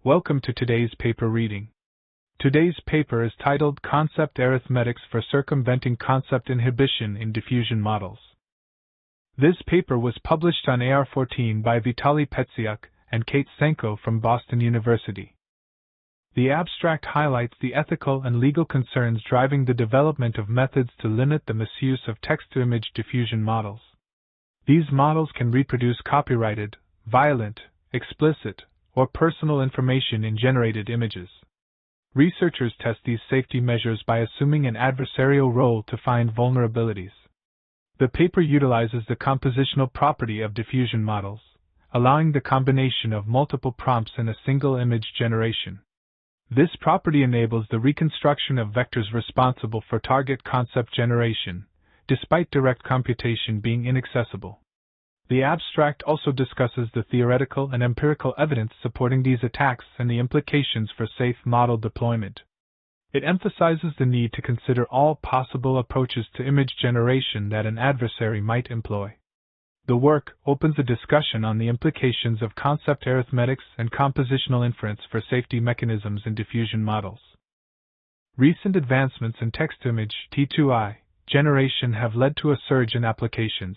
Welcome to today's paper reading. Today's paper is titled Concept Arithmetics for Circumventing Concept Inhibition in Diffusion Models. This paper was published on AR14 by Vitali Petsiuk and Kate Saenko from Boston University. The abstract highlights the ethical and legal concerns driving the development of methods to limit the misuse of text-to-image diffusion models. These models can reproduce copyrighted, violent, explicit, or personal information in generated images. Researchers test these safety measures by assuming an adversarial role to find vulnerabilities. The paper utilizes the compositional property of diffusion models, allowing the combination of multiple prompts in a single image generation. This property enables the reconstruction of vectors responsible for target concept generation, despite direct computation being inaccessible. The abstract also discusses the theoretical and empirical evidence supporting these attacks and the implications for safe model deployment. It emphasizes the need to consider all possible approaches to image generation that an adversary might employ. The work opens a discussion on the implications of concept arithmetics and compositional inference for safety mechanisms in diffusion models. Recent advancements in text-to-image (T2I) generation have led to a surge in applications,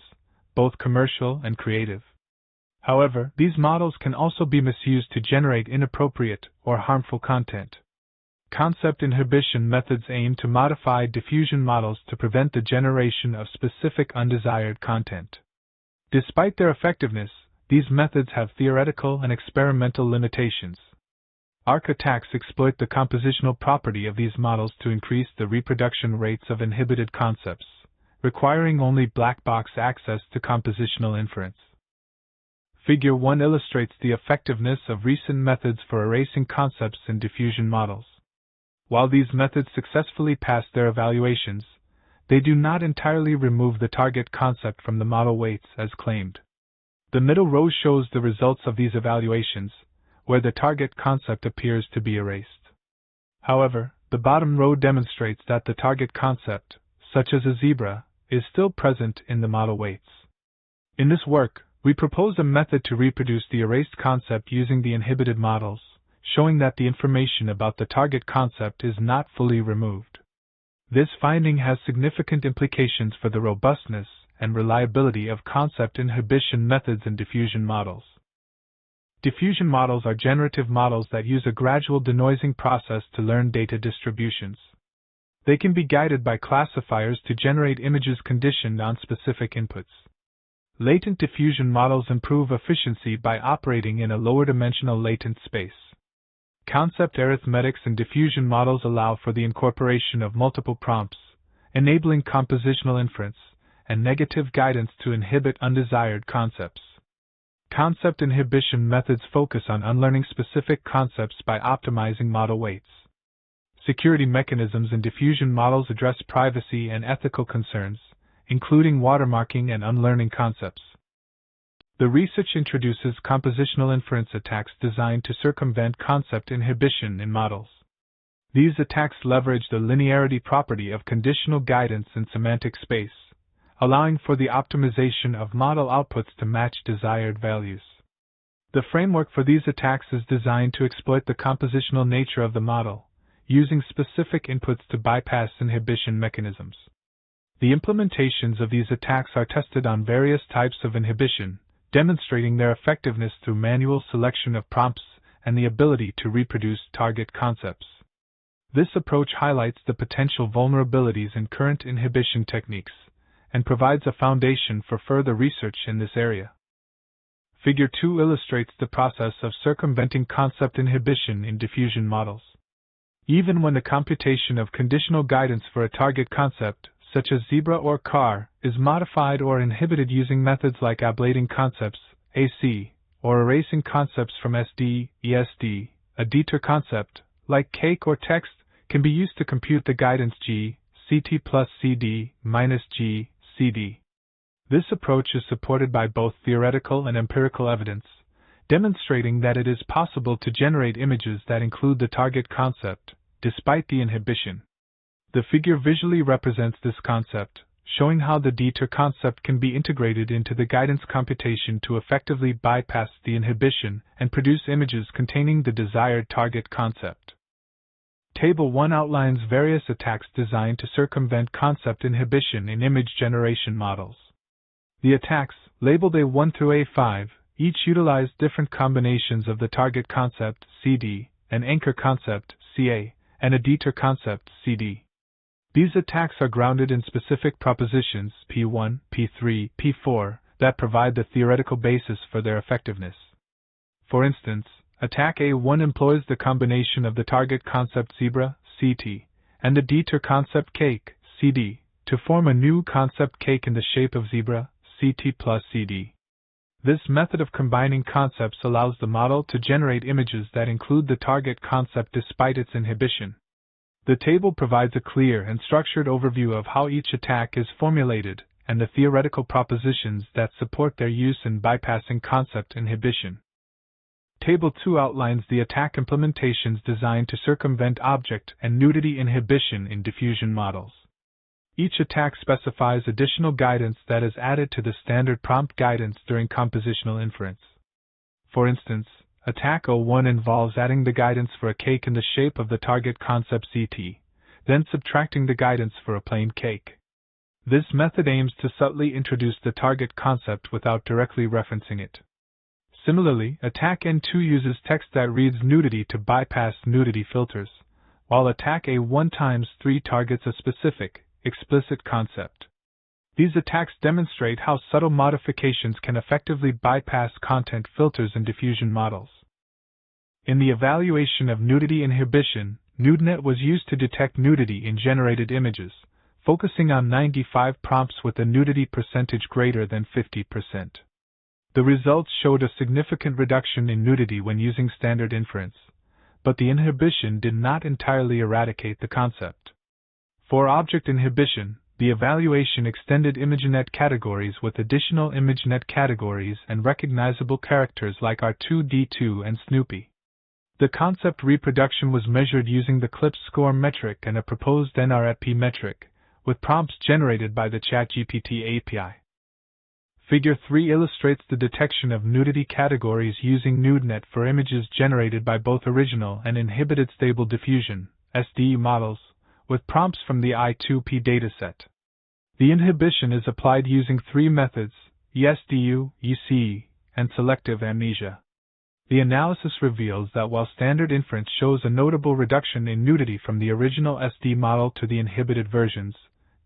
both commercial and creative. However, these models can also be misused to generate inappropriate or harmful content. Concept inhibition methods aim to modify diffusion models to prevent the generation of specific undesired content. Despite their effectiveness, these methods have theoretical and experimental limitations. ARC attacks exploit the compositional property of these models to increase the reproduction rates of inhibited concepts, requiring only black box access to compositional inference. Figure 1 illustrates the effectiveness of recent methods for erasing concepts in diffusion models. While these methods successfully pass their evaluations, they do not entirely remove the target concept from the model weights as claimed. The middle row shows the results of these evaluations, where the target concept appears to be erased. However, the bottom row demonstrates that the target concept, such as a zebra, is still present in the model weights. In this work, we propose a method to reproduce the erased concept using the inhibited models, showing that the information about the target concept is not fully removed. This finding has significant implications for the robustness and reliability of concept inhibition methods in diffusion models. Diffusion models are generative models that use a gradual denoising process to learn data distributions. They can be guided by classifiers to generate images conditioned on specific inputs. Latent diffusion models improve efficiency by operating in a lower-dimensional latent space. Concept arithmetics and diffusion models allow for the incorporation of multiple prompts, enabling compositional inference and negative guidance to inhibit undesired concepts. Concept inhibition methods focus on unlearning specific concepts by optimizing model weights. Security mechanisms in diffusion models address privacy and ethical concerns, including watermarking and unlearning concepts. The research introduces compositional inference attacks designed to circumvent concept inhibition in models. These attacks leverage the linearity property of conditional guidance in semantic space, allowing for the optimization of model outputs to match desired values. The framework for these attacks is designed to exploit the compositional nature of the model, using specific inputs to bypass inhibition mechanisms. The implementations of these attacks are tested on various types of inhibition, demonstrating their effectiveness through manual selection of prompts and the ability to reproduce target concepts. This approach highlights the potential vulnerabilities in current inhibition techniques and provides a foundation for further research in this area. Figure 2 illustrates the process of circumventing concept inhibition in diffusion models. Even when the computation of conditional guidance for a target concept, such as zebra or car, is modified or inhibited using methods like ablating concepts, AC, or erasing concepts from SD, ESD, a detour concept, like cake or text, can be used to compute the guidance G, CT plus CD, minus G, CD. This approach is supported by both theoretical and empirical evidence, demonstrating that it is possible to generate images that include the target concept, despite the inhibition. The figure visually represents this concept, showing how the deter concept can be integrated into the guidance computation to effectively bypass the inhibition and produce images containing the desired target concept. Table 1 outlines various attacks designed to circumvent concept inhibition in image generation models. The attacks, labeled A1 through A5, each utilize different combinations of the target concept, CD, an anchor concept, CA, and a deter concept, CD. These attacks are grounded in specific propositions, P1, P3, P4, that provide the theoretical basis for their effectiveness. For instance, attack A1 employs the combination of the target concept zebra, CT, and the deter concept cake, CD, to form a new concept cake in the shape of zebra, CT plus CD. This method of combining concepts allows the model to generate images that include the target concept despite its inhibition. The table provides a clear and structured overview of how each attack is formulated and the theoretical propositions that support their use in bypassing concept inhibition. Table 2 outlines the attack implementations designed to circumvent object and nudity inhibition in diffusion models. Each attack specifies additional guidance that is added to the standard prompt guidance during compositional inference. For instance, attack O1 involves adding the guidance for a cake in the shape of the target concept CT, then subtracting the guidance for a plain cake. This method aims to subtly introduce the target concept without directly referencing it. Similarly, attack N2 uses text that reads nudity to bypass nudity filters, while attack A1 times 3 targets a specific, explicit concept. These attacks demonstrate how subtle modifications can effectively bypass content filters in diffusion models. In the evaluation of nudity inhibition, NudeNet was used to detect nudity in generated images, focusing on 95 prompts with a nudity percentage greater than 50%. The results showed a significant reduction in nudity when using standard inference, but the inhibition did not entirely eradicate the concept. For object inhibition, the evaluation extended ImageNet categories with additional ImageNet categories and recognizable characters like R2D2 and Snoopy. The concept reproduction was measured using the CLIP score metric and a proposed NRFP metric, with prompts generated by the ChatGPT API. Figure 3 illustrates the detection of nudity categories using NudeNet for images generated by both original and inhibited stable diffusion (SDE) models, with prompts from the I2P dataset. The inhibition is applied using 3 methods: ESDU, ECE, and selective amnesia. The analysis reveals that while standard inference shows a notable reduction in nudity from the original SD model to the inhibited versions,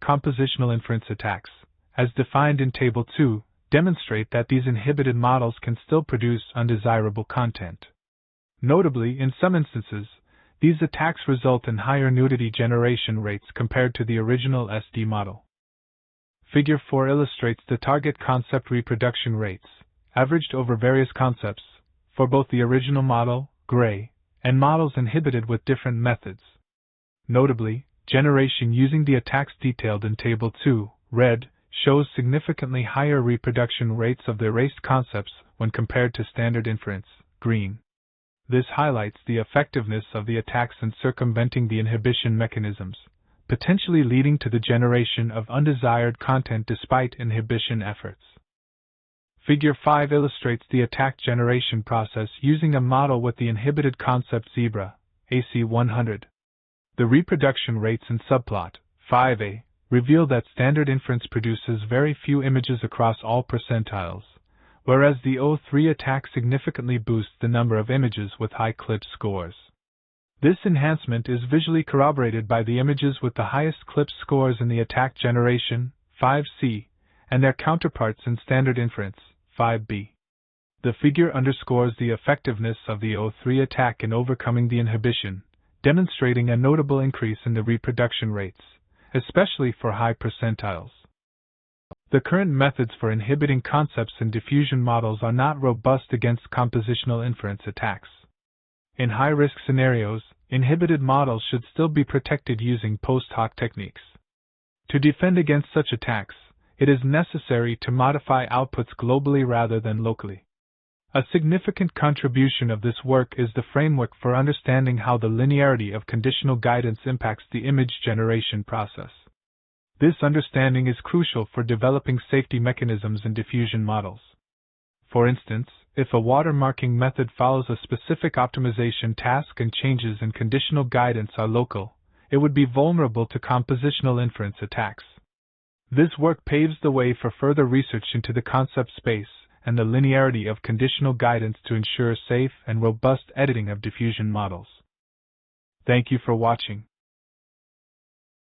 compositional inference attacks, as defined in Table 2, demonstrate that these inhibited models can still produce undesirable content. Notably, in some instances, these attacks result in higher nudity generation rates compared to the original SD model. Figure 4 illustrates the target concept reproduction rates, averaged over various concepts, for both the original model, gray, and models inhibited with different methods. Notably, generation using the attacks detailed in Table 2, red, shows significantly higher reproduction rates of the erased concepts when compared to standard inference, green. This highlights the effectiveness of the attacks in circumventing the inhibition mechanisms, potentially leading to the generation of undesired content despite inhibition efforts. Figure 5 illustrates the attack generation process using a model with the inhibited concept zebra, AC100. The reproduction rates in subplot 5a reveal that standard inference produces very few images across all percentiles, whereas the O3 attack significantly boosts the number of images with high CLIP scores. This enhancement is visually corroborated by the images with the highest CLIP scores in the attack generation, 5c, and their counterparts in standard inference, 5b. The figure underscores the effectiveness of the O3 attack in overcoming the inhibition, demonstrating a notable increase in the reproduction rates, especially for high percentiles. The current methods for inhibiting concepts in diffusion models are not robust against compositional inference attacks. In high-risk scenarios, inhibited models should still be protected using post-hoc techniques. To defend against such attacks, it is necessary to modify outputs globally rather than locally. A significant contribution of this work is the framework for understanding how the linearity of conditional guidance impacts the image generation process. This understanding is crucial for developing safety mechanisms in diffusion models. For instance, if a watermarking method follows a specific optimization task and changes in conditional guidance are local, it would be vulnerable to compositional inference attacks. This work paves the way for further research into the concept space and the linearity of conditional guidance to ensure safe and robust editing of diffusion models. Thank you for watching.